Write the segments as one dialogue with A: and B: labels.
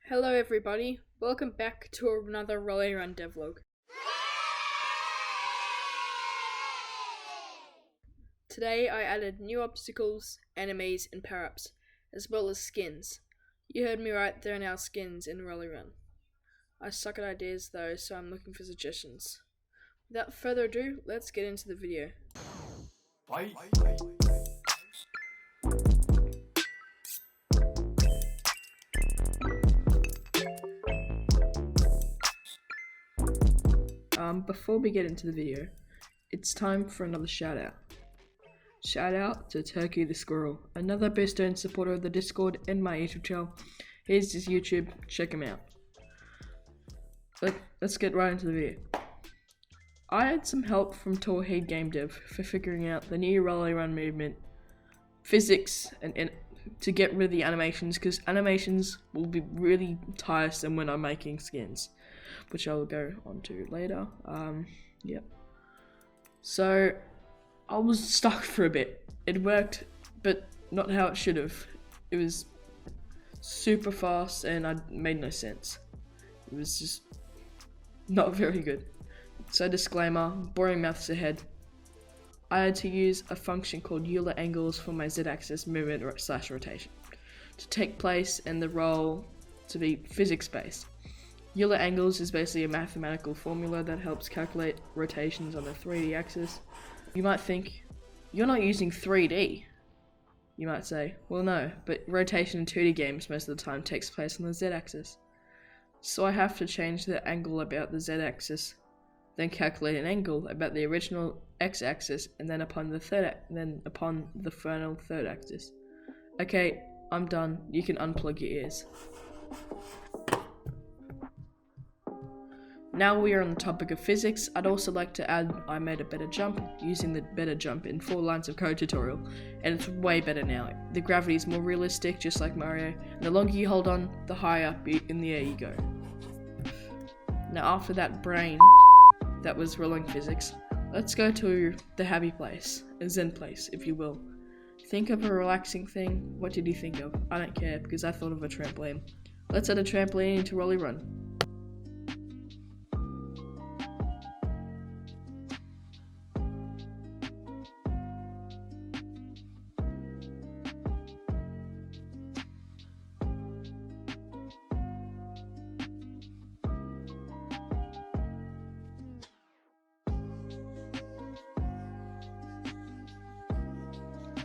A: Hello everybody, welcome back to another Rolling Around Devlog. Today I added new obstacles, enemies and power-ups, as well as skins. You heard me right, there are now skins in Rolling Run. I suck at ideas though, so I'm looking for suggestions. Without further ado, let's get into the video.
B: Bye.
A: Before we get into the video, it's time for another shout out. Shout out to Turkey the Squirrel, another booster and supporter of the Discord and my YouTube channel. Here's his YouTube, check him out. Let's get right into the video. I had some help from Tawheed Game Dev for figuring out the new Rolling Run movement, physics, and to get rid of the animations, because animations will be really tiresome when I'm making skins, which I will go on to later. Yep. So I was stuck for a bit. It worked, but not how it should have. It was super fast and it made no sense. It was just not very good. So disclaimer, boring maths ahead. I had to use a function called Euler angles for my z-axis movement / rotation to take place and the roll to be physics based. Euler angles is basically a mathematical formula that helps calculate rotations on the 3D axis. You might think, you're not using 3D. You might say, well no, but rotation in 2D games most of the time takes place on the z-axis. So I have to change the angle about the z-axis, then calculate an angle about the original x-axis, and then upon the final third axis. Okay, I'm done. You can unplug your ears. Now we are on the topic of physics, I'd also like to add I made a better jump using the better jump in 4 lines of code tutorial, and it's way better now. The gravity is more realistic, just like Mario, and the longer you hold on, the higher up in the air you go. Now after that brain that was rolling physics, let's go to the happy place, a zen place if you will. Think of a relaxing thing. What did you think of? I don't care because I thought of a trampoline. Let's add a trampoline into Rolly Run.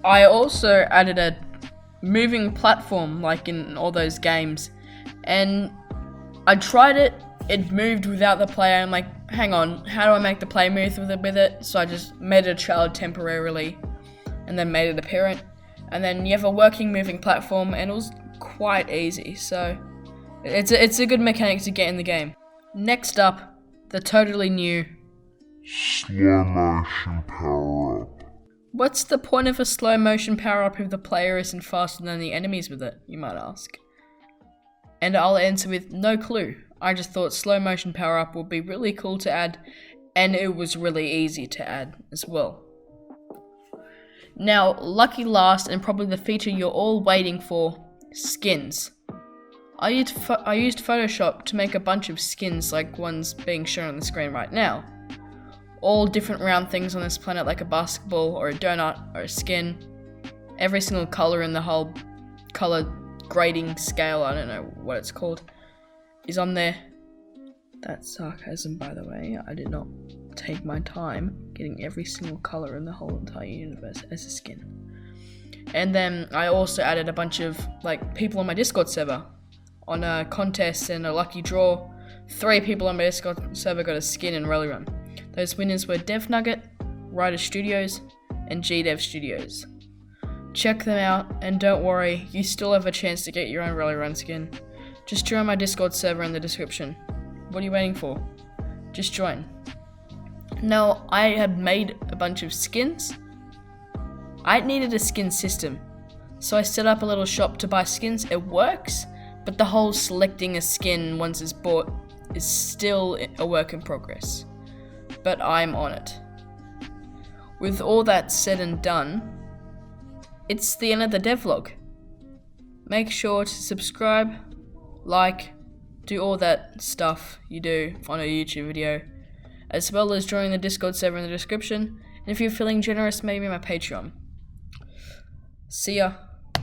A: I also added a moving platform like in all those games, and I tried it, it moved without the player. I'm like, hang on, how do I make the player move with it? So I just made it a child temporarily and then made it a parent, and then you have a working moving platform, and it was quite easy. So it's a good mechanic to get in the game. Next up, the totally new
C: slow motion power up.
A: What's the point of a slow motion power up if the player isn't faster than the enemies with it, you might ask? And I'll answer with no clue. I just thought slow motion power up would be really cool to add, and it was really easy to add as well. Now, lucky last, and probably the feature you're all waiting for, skins. I used Photoshop to make a bunch of skins like ones being shown on the screen right now. All different round things on this planet, like a basketball or a donut or a skin. Every single color in the whole color grading scale, I don't know what it's called, is on there. That's sarcasm, by the way. I did not take my time getting every single color in the whole entire universe as a skin. And then I also added a bunch of like people on my Discord server on a contest and a lucky draw. 3 people on my Discord server got a skin in Rolly Run. Those winners were DevNugget, Writer Studios, and GDev Studios. Check them out, and don't worry, you still have a chance to get your own Rolly Run skin. Just join my Discord server in the description. What are you waiting for? Just join. Now, I had made a bunch of skins. I needed a skin system, so I set up a little shop to buy skins. It works, but the whole selecting a skin once it's bought is still a work in progress. But I'm on it. With all that said and done, it's the end of the devlog. Make sure to subscribe, like, do all that stuff you do on a YouTube video, as well as joining the Discord server in the description, and if you're feeling generous, maybe my Patreon. See ya.